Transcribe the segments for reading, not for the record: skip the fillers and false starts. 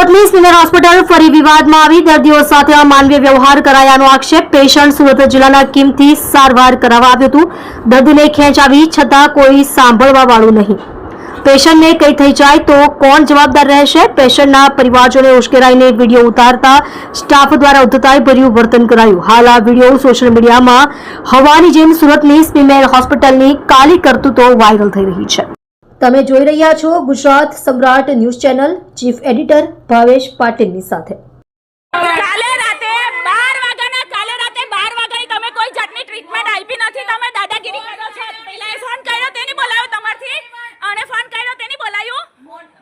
સુરતની civil hospital ફરી વિવાદમાં આવી દર્દીઓ સાથે અમાનવીય વ્યવહાર કરાયાનો આક્ષેપ। પેશન્ટ સુરત જિલ્લાના કિમથી સારવાર કરાવવા આવ્યું હતું। દર્દીને ખેંચાવી છતાં કોઈ સાંભળવા વાળું નહીં। પેશન્ટને કંઈ થઈ જાય તો કોણ જવાબદાર રહેશે? પેશન્ટના પરિવારજનોએ ઉશ્કેરાઈને વિડીયો ઉતારતા સ્ટાફ દ્વારા ઉદ્ધતાઈ ભર્યું વર્તન કરાયું। હાલ આ વિડીયો સોશિયલ મીડિયામાં હવાની જેમ સુરતની સિવિલ હોસ્પિટલની કાલી કરતૂતો વાયરલ થઈ રહી છે। તમે જોઈ રહ્યા છો ગુજરાત સમ્રાટ news channel. Chief editor Bhavesh પાટીલની સાથે। કાલે રાતે 12 વાગ્યાની તમે કોઈ જાતની ટ્રીટમેન્ટ આપી નથી। તમે દાદાગીરી કરો છો। પહેલા ફોન કર્યો તેની બોલાવ્યો તમારથી અને ફોન કર્યો તેની બોલાવ્યો।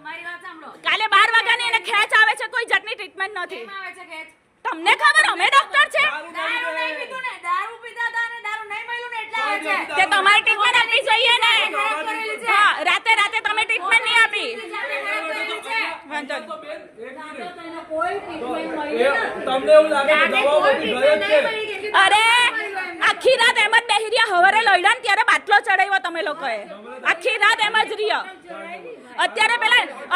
મારી વાત સાંભળો, કાલે 12 વાગ્યાની એને ખેંચ આવે છે, કોઈ જાતની ટ્રીટમેન્ટ નથી। કેમ આવે છે ખેંચ? તમને ખબર અમે ડોક્ટર છે? દારૂ નહીં પીધું ને, દારૂ પીધા હતા અને દારૂ નહીં મળ્યું ને એટલે આવે છે। તે તમારી ટ્રીટમેન્ટ આપવી જોઈએ ને। હા, રાતે તમે ટ્રીટમેન્ટ નહીં આપી। અરે આખી રાત એમ જ બેહી રહ્યા, હવારે લઈડા ને ત્યારે બાટલો ચડાવ્યો તમે લોકોએ। આખી રાત એમ જ રહ્યા।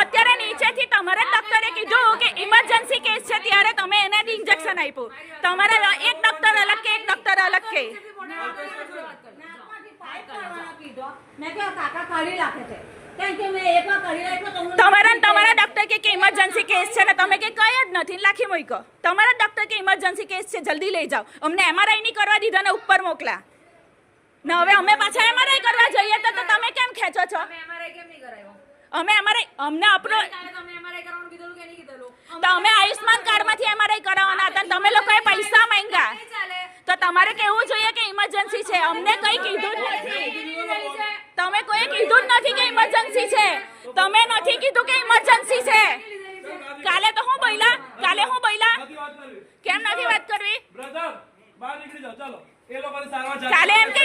અત્યારે નીચેથી તમારા ડોક્ટરે કીધું કે ઇમરજન્સી કેસ છે, ત્યારે તમે એને ઇન્જેક્શન આપ્યું। તમારા એક ડોક્ટર અલગ કે એક ડોક્ટર અલગ કે તમારા ડોક્ટર કે ઇમરજન્સી કેસ છે ને તમે કે કઈ જ નથી લાખી મોઈકો। તમારા ડોક્ટર કે ઇમરજન્સી કેસ છે, જલ્દી લઈ જાઓ। અમને એમઆરઆઈ નહીં કરવા દીધા ને ઉપર મોકલા ને હવે અમે પાછા એમઆરઆઈ કરવા જઈએ તો તમે કેમ ખેંચો છો? અમને આપણો તો અમે આયુષ્માન કાર્ડમાંથી એમઆરઆઈ કરાવવાના હતા, તમે લોકોએ પૈસા માંગ્યા તો તમારે કહેવું જોઈએ કે ઇમરજન્સી છે। અમને કંઈ કીધું જ નથી। તમે કોઈ કીધું જ નથી કે ઇમરજન્સી છે। તમે નથી કીધું કે ઇમરજન્સી છે। કાલે તો હું બોલ્યા, કેમ નથી વાત કરવી? કાલે એમ કે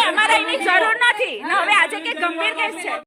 એમઆરઆઈ ની જરૂર નથી ને હવે આજે કે ગંભીર કેસ છે।